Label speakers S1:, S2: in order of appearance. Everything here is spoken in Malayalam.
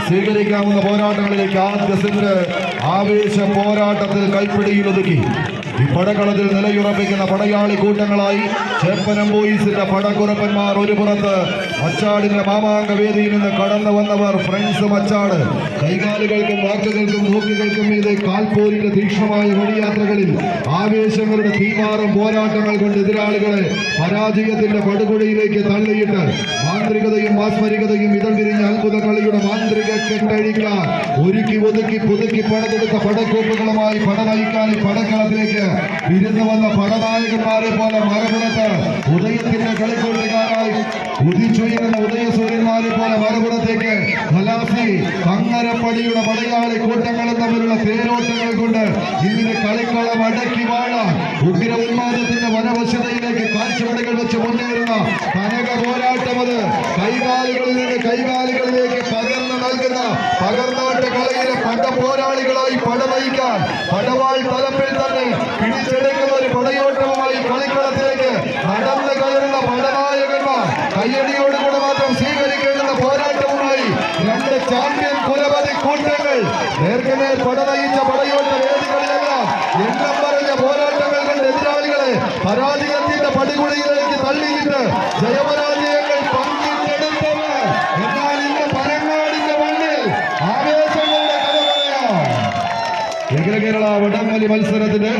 S1: സ്വീകരിക്കാവുന്ന പോരാട്ടങ്ങളിലേക്ക് ആദ്യ സെറ്റ് ആവേശ പോരാട്ടത്തിൽ കൈപ്പിടിയിൽ ഒതുക്കി ഈ പടകളത്തിൽ നിലയുറപ്പിക്കുന്ന പടയാളി കൂട്ടങ്ങളായി ചേപ്പനം ബോയ്സിന്റെ പടക്കുറപ്പന്മാർ ഒരു പുറത്ത്, മച്ചാടിന്റെ മാമാങ്ക വേദിയിൽ നിന്ന് കടന്നു വന്നവർ ഫ്രണ്ട്സ് മച്ചാട്. കൈകാലുകൾക്കും വാക്കുകൾക്കും നോക്കുകൾക്കും മീതെ കാൽപോരിന്റെ തീക്ഷ്ണമായ വഴിയാത്രകളിൽ ആവേശങ്ങളുടെ തീമാറും പോരാട്ടങ്ങൾ കൊണ്ട് എതിരാളികളെ പരാജയത്തിന്റെ പടുകുഴിയിലേക്ക് തള്ളിയിട്ട് മാന്ത്രികതയും മാസ്മരികതയും ഇതൾ വിരിഞ്ഞ അത്ഭുത കളിയുടെ മാന്ത്രിക കെട്ടഴിക്കാൻ ഒരുക്കി ഒതുക്കി പുതുക്കി പടതെടുത്ത പടക്കോപ്പുകളുമായി പട നയിക്കാൻ പടക്കളത്തിലേക്ക് വിരുന്ന് വന്ന പടനായകന്മാരെ പോലെ മറുപുറത്ത് ഉദയത്തിന്റെ കളിക്കൂട്ടുകാരായി ഉദിച്ചുയരുന്ന ഉദയസൂര്യന്മാരെ പോലെ മറുപുറത്തേക്ക് ഖലാസി കങ്ങരപ്പടിയുടെ പടയാളി കൂട്ടങ്ങളും തമ്മിലുള്ള തേരോട്ടങ്ങൾ കൊണ്ട് ഇതിന് കളിക്കളം അടക്കി വാഴാൻ ഉഗ്ര ഉന്മാദത്തിന്റെ വനവശ്യതയിലേക്ക് കാഴ്ചപ്പടികൾ വെച്ച് മുന്നേറുന്ന കനക പോരാട്ടം. അത് കൈകാലുകളിൽ നിന്ന് കൈകാലുകളിലേക്ക് പകർന്നു നൽകുന്ന പകർന്നാട്ട് കളയിലെ പട പോരാളികളായി പട നയിക്കാൻ പടവാൾ തലപ്പിൽ തന്നെ പിടിച്ചെടുക്കുന്ന ഒരു പടയോട്ടവുമായി കളിക്കളത്തിലേക്ക് നടന്നു കയറുന്ന പടനായകന്മാർ കയ്യടിയോടുകൂടെ മാത്രം സ്വീകരിക്കേണ്ടുന്ന പോരാട്ടവുമായി രണ്ട് ചാമ്പ്യൻ കുലപതി കൂട്ടങ്ങൾ നേർക്കുനേർ പട നയിച്ച പടയോട്ട വേദികളിലെല്ലാം എണ്ണം പറഞ്ഞ പോരാട്ടങ്ങൾ കൊണ്ട് എതിരാളികളെ പരാജയത്തിന്റെ പടികുഴിയിലേക്ക് തള്ളിയിട്ട് ജയമരാജയങ്ങൾ പങ്കിട്ടെടുത്തവർ. എന്നാൽ ഇന്ന് പരങ്ങാടിന്റെ മണ്ണിൽ ആവേശങ്ങളുടെ കഥ പറയാം. കേരള വടംവലി മത്സരത്തിന്